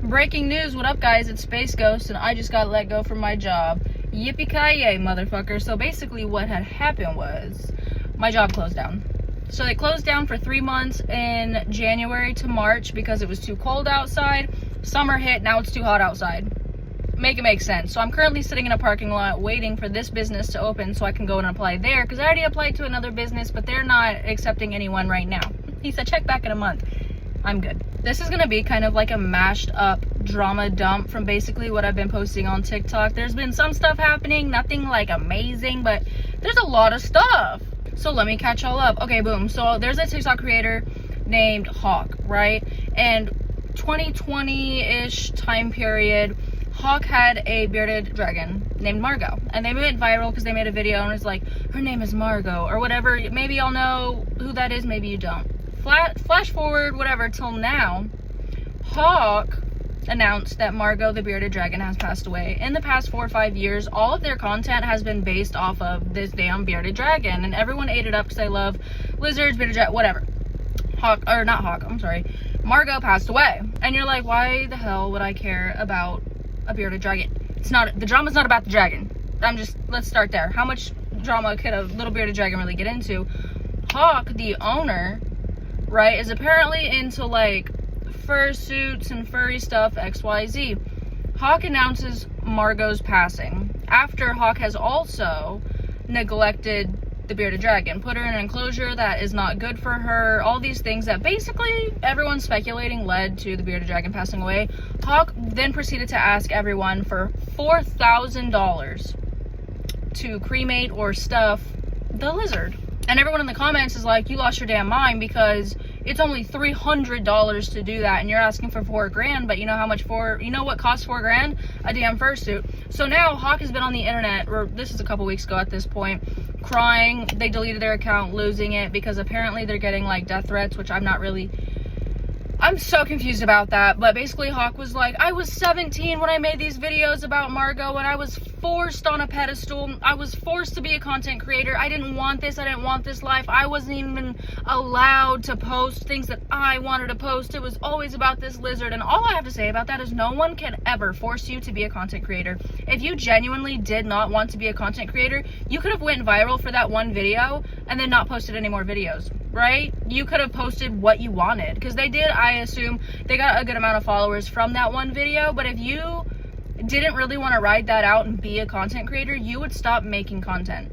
Breaking news, what up guys, it's Space Ghost and I just got let go from my job. Yippee-ki-yay, motherfucker. So basically what had happened was my job closed down. So they closed down for 3 months in January to March because it was too cold outside. Summer hit, now it's too hot outside. Make it make sense. So I'm currently sitting in a parking lot waiting for this business to open so I can go and apply there, because I already applied to another business, but they're not accepting anyone right now. He said check back in a month. I'm good. This is gonna be kind of like a mashed up drama dump from basically what I've been posting on TikTok. There's been some stuff happening, nothing like amazing, but there's a lot of stuff. So let me catch y'all up. Okay, boom. So there's a TikTok creator named Hawk, right? And 2020-ish time period, Hawk had a bearded dragon named Margot, and they went viral because they made a video and it's like, her name is Margot or whatever. Maybe y'all know who that is, maybe you don't. Flash forward, whatever, till now, Hawk announced that Margot the bearded dragon has passed away. In the past 4 or 5 years, all of their content has been based off of this damn bearded dragon, and everyone ate it up because they love lizards, bearded dragon, whatever. Margot passed away, and you're like, why the hell would I care about a bearded dragon? It's not, the drama's not about the dragon. Let's start there. How much drama could a little bearded dragon really get into? Hawk, the owner, right, is apparently into like fursuits and furry stuff, XYZ. Hawk announces Margot's passing after Hawk has also neglected the bearded dragon, put her in an enclosure that is not good for her, all these things that basically everyone's speculating led to the bearded dragon passing away. Hawk then proceeded to ask everyone for $4,000 to cremate or stuff the lizard. And everyone in the comments is like, you lost your damn mind because it's only $300 to do that and you're asking for $4,000, but you know how much you know what costs $4,000? A damn fursuit. So now Hawk has been on the internet, or this is a couple weeks ago at this point, crying. They deleted their account, losing it because apparently they're getting like death threats, which I'm so confused about that. But basically Hawk was like, I was 17 when I made these videos about Margot and I was forced on a pedestal. I was forced to be a content creator. I didn't want this. I didn't want this life. I wasn't even allowed to post things that I wanted to post. It was always about this lizard. And all I have to say about that is no one can ever force you to be a content creator. If you genuinely did not want to be a content creator, you could have went viral for that one video and then not posted any more videos. Right? You could have posted what you wanted, because they did. I assume they got a good amount of followers from that one video, but if you didn't really want to ride that out and be a content creator, you would stop making content,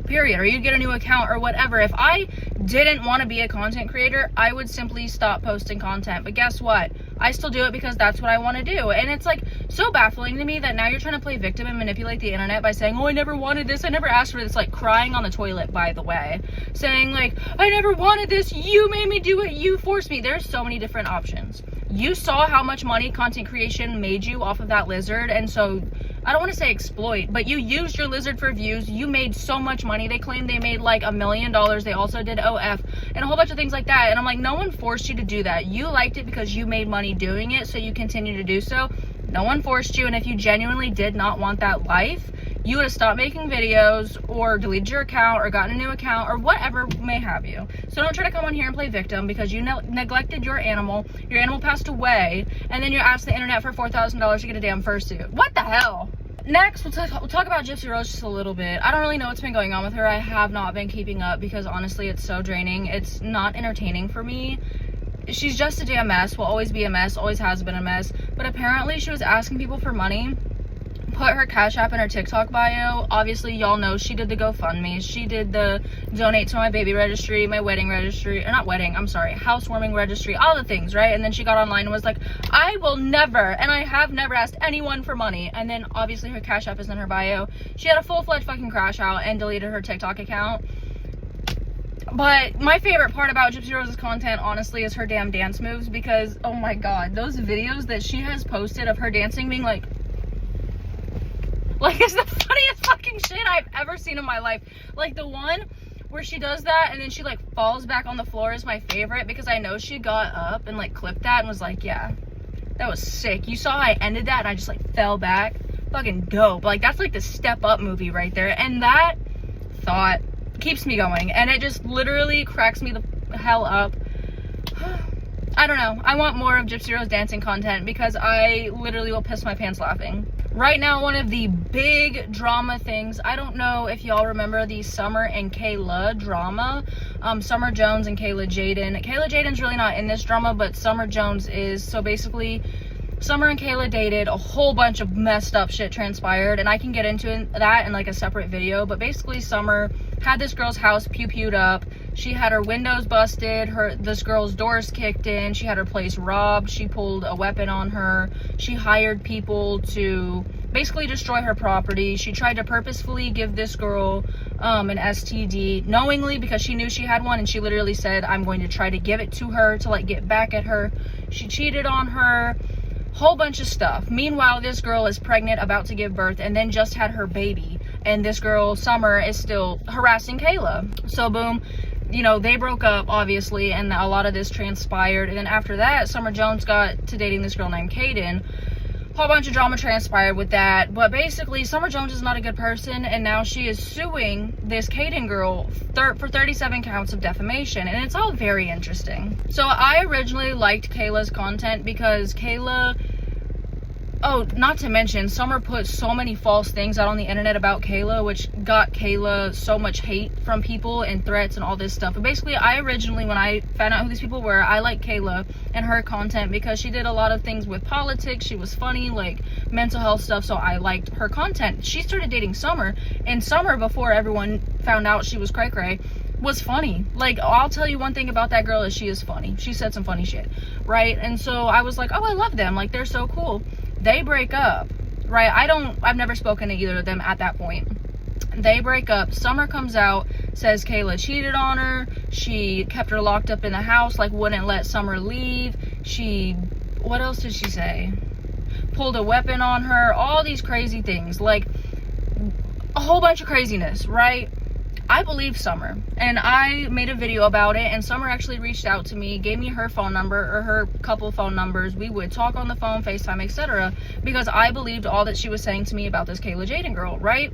period, or you'd get a new account or whatever. If I didn't want to be a content creator, I would simply stop posting content. But guess what? I still do it because that's what I want to do. And it's like so baffling to me that now you're trying to play victim and manipulate the internet by saying, oh, I never wanted this, I never asked for this. Like crying on the toilet, by the way, saying like, I never wanted this, you made me do it, you forced me. There's so many different options. You saw how much money content creation made you off of that lizard, and so I don't want to say exploit, but you used your lizard for views. You made so much money. They claimed they made like $1 million. They also did OF and a whole bunch of things like that. And I'm like, no one forced you to do that. You liked it because you made money doing it, so you continue to do so. No one forced you. And if you genuinely did not want that life, you would have stopped making videos or deleted your account or gotten a new account or whatever may have you. So don't try to come on here and play victim because you neglected your animal passed away, and then you asked the internet for $4,000 to get a damn fursuit. What the hell? Next, we'll talk about Gypsy Rose just a little bit. I don't really know what's been going on with her. I have not been keeping up because honestly it's so draining. It's not entertaining for me. She's just a damn mess, will always be a mess, always has been a mess. But apparently she was asking people for money, put her Cash App in her TikTok bio. Obviously y'all know she did the GoFundMe, she did the donate to my baby registry, my wedding registry, or not wedding, I'm sorry, housewarming registry, all the things, right? And then she got online and was like, I will never, and I have never asked anyone for money. And then obviously her Cash App is in her bio. She had a full-fledged fucking crash out and deleted her TikTok account. But my favorite part about Gypsy Rose's content, honestly, is her damn dance moves, because, oh my god, those videos that she has posted of her dancing being like, it's the funniest fucking shit I've ever seen in my life. Like, the one where she does that and then she, like, falls back on the floor is my favorite, because I know she got up and, like, clipped that and was like, yeah, that was sick. You saw how I ended that and I just, like, fell back. Fucking dope. Like, that's, like, the Step Up movie right there. And that thought keeps me going, and it just literally cracks me the hell up. I don't know. I want more of Gypsy Rose dancing content because I literally will piss my pants laughing. Right now, one of the big drama things, I don't know if y'all remember the Summer and Kayla drama. Summer Jones and Kayla Jaden. Kayla Jaden's really not in this drama, but Summer Jones is. So basically, Summer and Kayla dated, a whole bunch of messed up shit transpired, and I can get into that in like a separate video. But basically, Summer had this girl's house pew-pewed up. She had her windows busted, this girl's doors kicked in, she had her place robbed, she pulled a weapon on her, she hired people to basically destroy her property. She tried to purposefully give this girl an STD knowingly because she knew she had one, and she literally said, I'm going to try to give it to her to like get back at her. She cheated on her, whole bunch of stuff. Meanwhile, this girl is pregnant, about to give birth, and then just had her baby, and this girl Summer is still harassing Kayla. So boom, you know, they broke up obviously, and a lot of this transpired. And then after that, Summer Jones got to dating this girl named Kaden. Whole bunch of drama transpired with that, but basically Summer Jones is not a good person, and now she is suing this Kaden girl for 37 counts of defamation, and it's all very interesting. So I originally liked Kayla's content because Kayla, oh, not to mention, Summer put so many false things out on the internet about Kayla, which got Kayla so much hate from people and threats and all this stuff. But basically, I originally, when I found out who these people were, I liked Kayla and her content because she did a lot of things with politics. She was funny, like mental health stuff, so I liked her content. She started dating Summer, and Summer, before everyone found out she was cray-cray, was funny. Like, I'll tell you one thing about that girl is she is funny. She said some funny shit, right? And so I was like, oh, I love them. Like, they're so cool. They break up, right? I've never spoken to either of them at that point. They break up. Summer comes out, says Kayla cheated on her. She kept her locked up in the house, like wouldn't let Summer leave. What else did she say? Pulled a weapon on her. All these crazy things, like a whole bunch of craziness, right? I believe Summer, and I made a video about it, and Summer actually reached out to me, gave me her phone number, or her couple phone numbers. We would talk on the phone, FaceTime, etc., because I believed all that she was saying to me about this Kayla Jaden girl, right?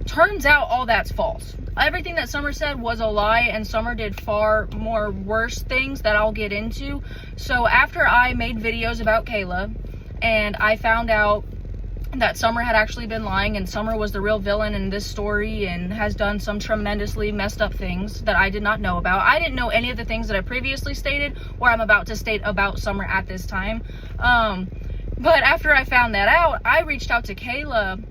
Turns out all that's false. Everything that Summer said was a lie, and Summer did far more worse things that I'll get into. So after I made videos about Kayla, and I found out that Summer had actually been lying, and Summer was the real villain in this story and has done some tremendously messed up things that I did not know about. I didn't know any of the things that I previously stated or I'm about to state about Summer at this time. But after I found that out, I reached out to Kayla.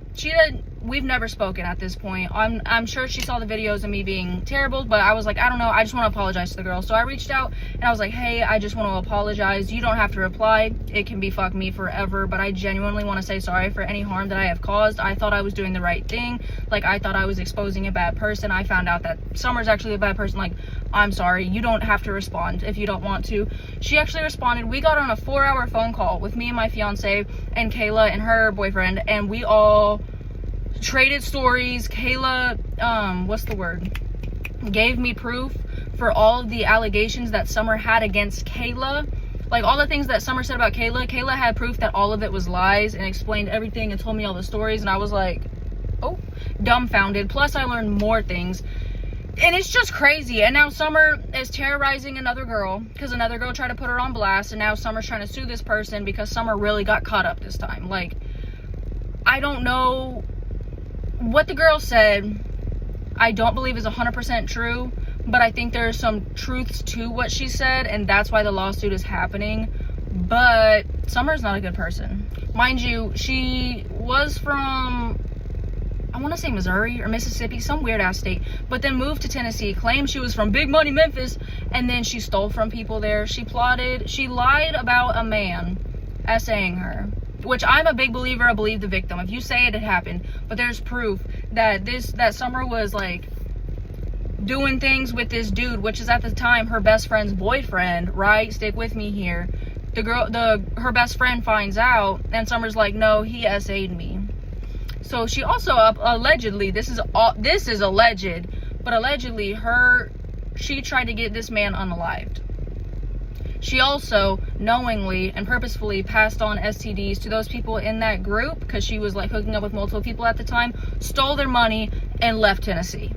We've never spoken at this point. I'm sure she saw the videos of me being terrible, but I was like, I don't know, I just want to apologize to the girl. So I reached out and I was like, hey, I just want to apologize. You don't have to reply. It can be fuck me forever, but I genuinely want to say sorry for any harm that I have caused. I thought I was doing the right thing. Like, I thought I was exposing a bad person. I found out that Summer's actually a bad person. Like, I'm sorry. You don't have to respond if you don't want to. She actually responded. We got on a 4-hour phone call with me and my fiance and Kayla and her boyfriend, and we all traded stories. Kayla, gave me proof for all of the allegations that Summer had against Kayla. Like, all the things that Summer said about Kayla, Kayla had proof that all of it was lies and explained everything and told me all the stories, and I was like, oh, dumbfounded. Plus, I learned more things. And it's just crazy. And now Summer is terrorizing another girl because another girl tried to put her on blast, and now Summer's trying to sue this person because Summer really got caught up this time. Like, I don't know what the girl said. I don't believe is 100% true, but I think there's some truths to what she said, and that's why the lawsuit is happening. But Summer's not a good person. Mind you, she was from, I want to say Missouri or Mississippi, some weird ass state, but then moved to Tennessee, claimed she was from Big Money Memphis, and then she stole from people there. She lied about a man essaying her, which I'm a big believer of believe the victim. If you say it, it happened. But there's proof that Summer was like doing things with this dude, which is at the time her best friend's boyfriend, right? Stick with me here. Her best friend finds out, and Summer's like, no, he essayed me. So she also allegedly, this is alleged, but allegedly she tried to get this man unalived. She also knowingly and purposefully passed on STDs to those people in that group because she was like hooking up with multiple people at the time, stole their money, and left Tennessee.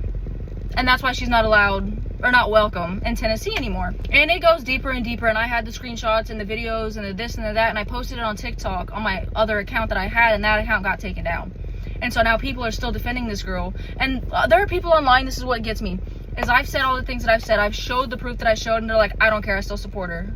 And that's why she's not allowed or not welcome in Tennessee anymore. And it goes deeper and deeper, and I had the screenshots and the videos and the this and the that, and I posted it on TikTok on my other account that I had, and that account got taken down. And so now people are still defending this girl. And there are people online, this is what gets me, is I've said all the things that I've said, I've showed the proof that I showed, and they're like, I don't care, I still support her.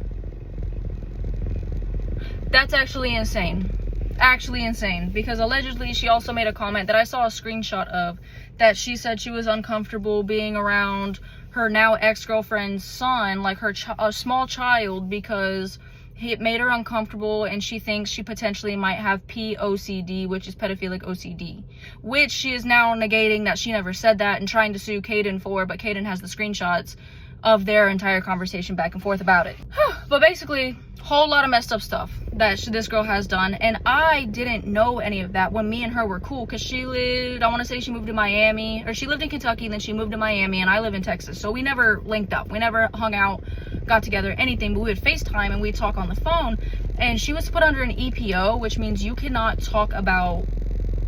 That's actually insane. Actually insane, because allegedly she also made a comment that I saw a screenshot of, that she said she was uncomfortable being around her now ex-girlfriend's son, like her a small child, because it made her uncomfortable, and she thinks she potentially might have POCD, which is pedophilic OCD, which she is now negating that she never said that and trying to sue Caden for, but Caden has the screenshots of their entire conversation back and forth about it. But basically, whole lot of messed up stuff that this girl has done, and I didn't know any of that when me and her were cool, because she lived, I want to say she moved to Miami, or she lived in Kentucky and then she moved to Miami, and I live in Texas, so we never linked up, we never hung out, got together, anything, but we would FaceTime and we'd talk on the phone. And she was put under an EPO, which means you cannot talk about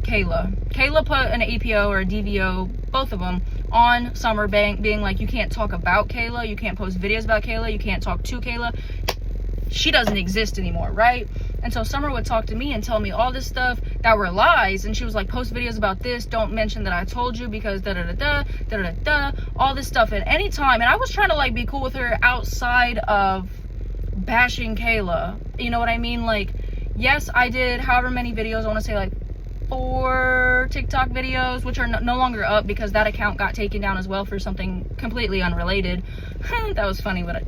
Kayla put an EPO or a DVO, both of them, on Summer, being like, you can't talk about Kayla, you can't post videos about Kayla, you can't talk to Kayla, she doesn't exist anymore, right? And so Summer would talk to me and tell me all this stuff that were lies, and she was like, post videos about this, don't mention that I told you, because da-da-da-da, all this stuff at any time. And I was trying to like be cool with her outside of bashing Kayla, you know what I mean? Like, yes, I did however many videos, I want to say like 4 TikTok videos, which are no longer up because that account got taken down as well for something completely unrelated. That was funny, but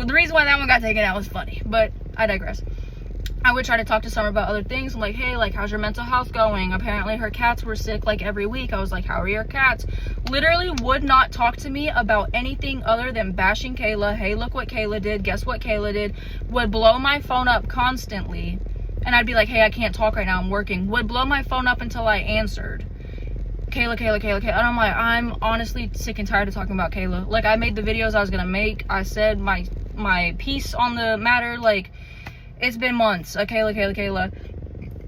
the reason why that one got taken out was funny, but I digress. I would try to talk to Summer about other things. I'm like, hey, like, how's your mental health going? Apparently her cats were sick like every week. I was like, how are your cats? Literally would not talk to me about anything other than bashing Kayla. Hey, look what Kayla did. Guess what Kayla did? Would blow my phone up constantly. And I'd be like, hey, I can't talk right now, I'm working. Would blow my phone up until I answered. Kayla. And I'm like, I'm honestly sick and tired of talking about Kayla. Like, I made the videos I was gonna make. I said my piece on the matter. Like, it's been months of Kayla.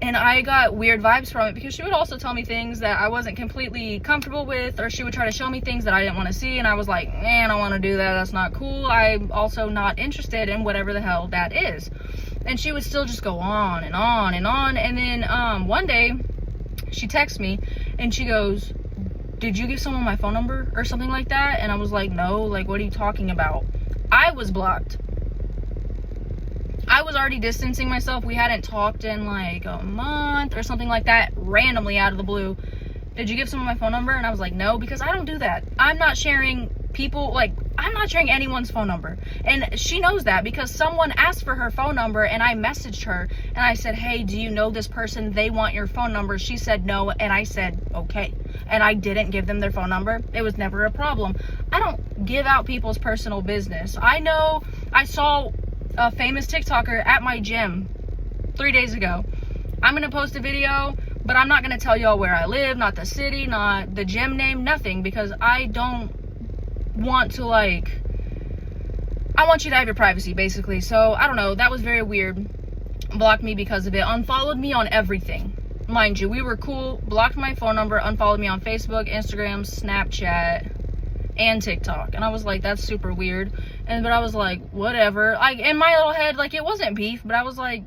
And I got weird vibes from it, because she would also tell me things that I wasn't completely comfortable with, or she would try to show me things that I didn't want to see, and I was like, man, I don't want to do that, that's not cool. I'm also not interested in whatever the hell that is. And she would still just go on and on and on. And then one day she texts me and she goes, did you give someone my phone number or something like that? And I was like, no, like, what are you talking about? I was blocked. I was already distancing myself. We hadn't talked in like a month or something like that, randomly out of the blue. Did you give someone my phone number? And I was like, no, because I don't do that. I'm not sharing people, like, I'm not sharing anyone's phone number. And she knows that, because someone asked for her phone number and I messaged her and I said, hey, do you know this person? They want your phone number. She said no, and I said, okay. And I didn't give them their phone number. It was never a problem. I don't give out people's personal business. I know I saw a famous TikToker at my gym 3 days ago. I'm gonna post a video, but I'm not gonna tell y'all where I live, not the city, not the gym name, nothing, because I don't want to, like, I want you to have your privacy, basically. So I don't know, that was very weird. Blocked me because of it, unfollowed me on everything. Mind you, we were cool, blocked my phone number, unfollowed me on Facebook, Instagram, Snapchat, and TikTok. And I was like, that's super weird. But I was like, whatever. Like, in my little head, like, it wasn't beef, but I was like,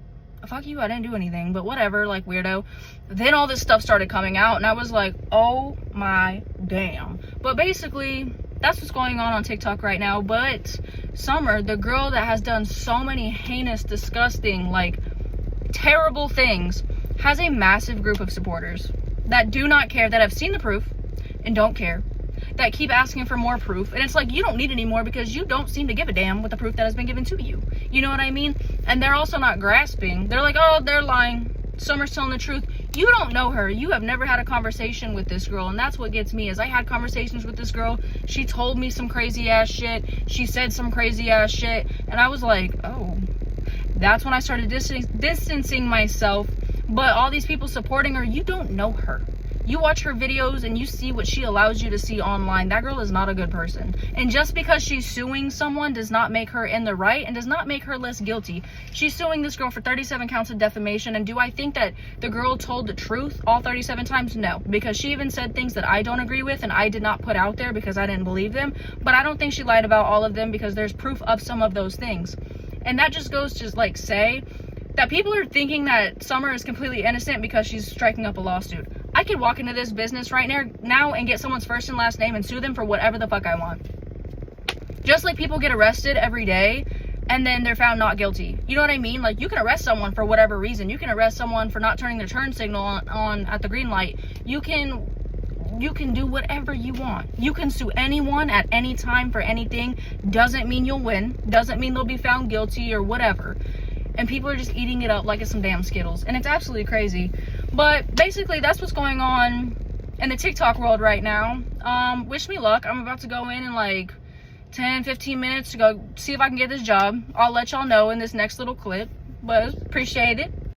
fuck you, I didn't do anything, but whatever, like, weirdo. Then all this stuff started coming out, and I was like, oh my damn. But basically, that's what's going on TikTok right now. But Summer, the girl that has done so many heinous, disgusting, like, terrible things, has a massive group of supporters that do not care, that have seen the proof and don't care, that keep asking for more proof. And it's like, you don't need any more, because you don't seem to give a damn with the proof that has been given to you. You know what I mean? And they're also not grasping. They're like, oh, they're lying. Summer's telling the truth. You don't know her. You have never had a conversation with this girl. And that's what gets me, is I had conversations with this girl. She told me some crazy ass shit. She said some crazy ass shit. And I was like, oh. That's when I started distancing myself. But all these people supporting her, you don't know her. You watch her videos and you see what she allows you to see online. That girl is not a good person. And just because she's suing someone does not make her in the right and does not make her less guilty. She's suing this girl for 37 counts of defamation. And do I think that the girl told the truth all 37 times? No, because she even said things that I don't agree with and I did not put out there because I didn't believe them. But I don't think she lied about all of them because there's proof of some of those things. And that just goes to like say that people are thinking that Summer is completely innocent because she's striking up a lawsuit. I could walk into this business right now and get someone's first and last name and sue them for whatever the fuck I want. Just like people get arrested every day and then they're found not guilty. You know what I mean? Like, you can arrest someone for whatever reason. You can arrest someone for not turning their turn signal on at the green light. You can do whatever you want. You can sue anyone at any time for anything. Doesn't mean you'll win. Doesn't mean they'll be found guilty or whatever. And people are just eating it up like it's some damn Skittles. And it's absolutely crazy. But basically, that's what's going on in the TikTok world right now. Wish me luck. I'm about to go in like 10-15 minutes to go see if I can get this job. I'll let y'all know in this next little clip. But appreciate it.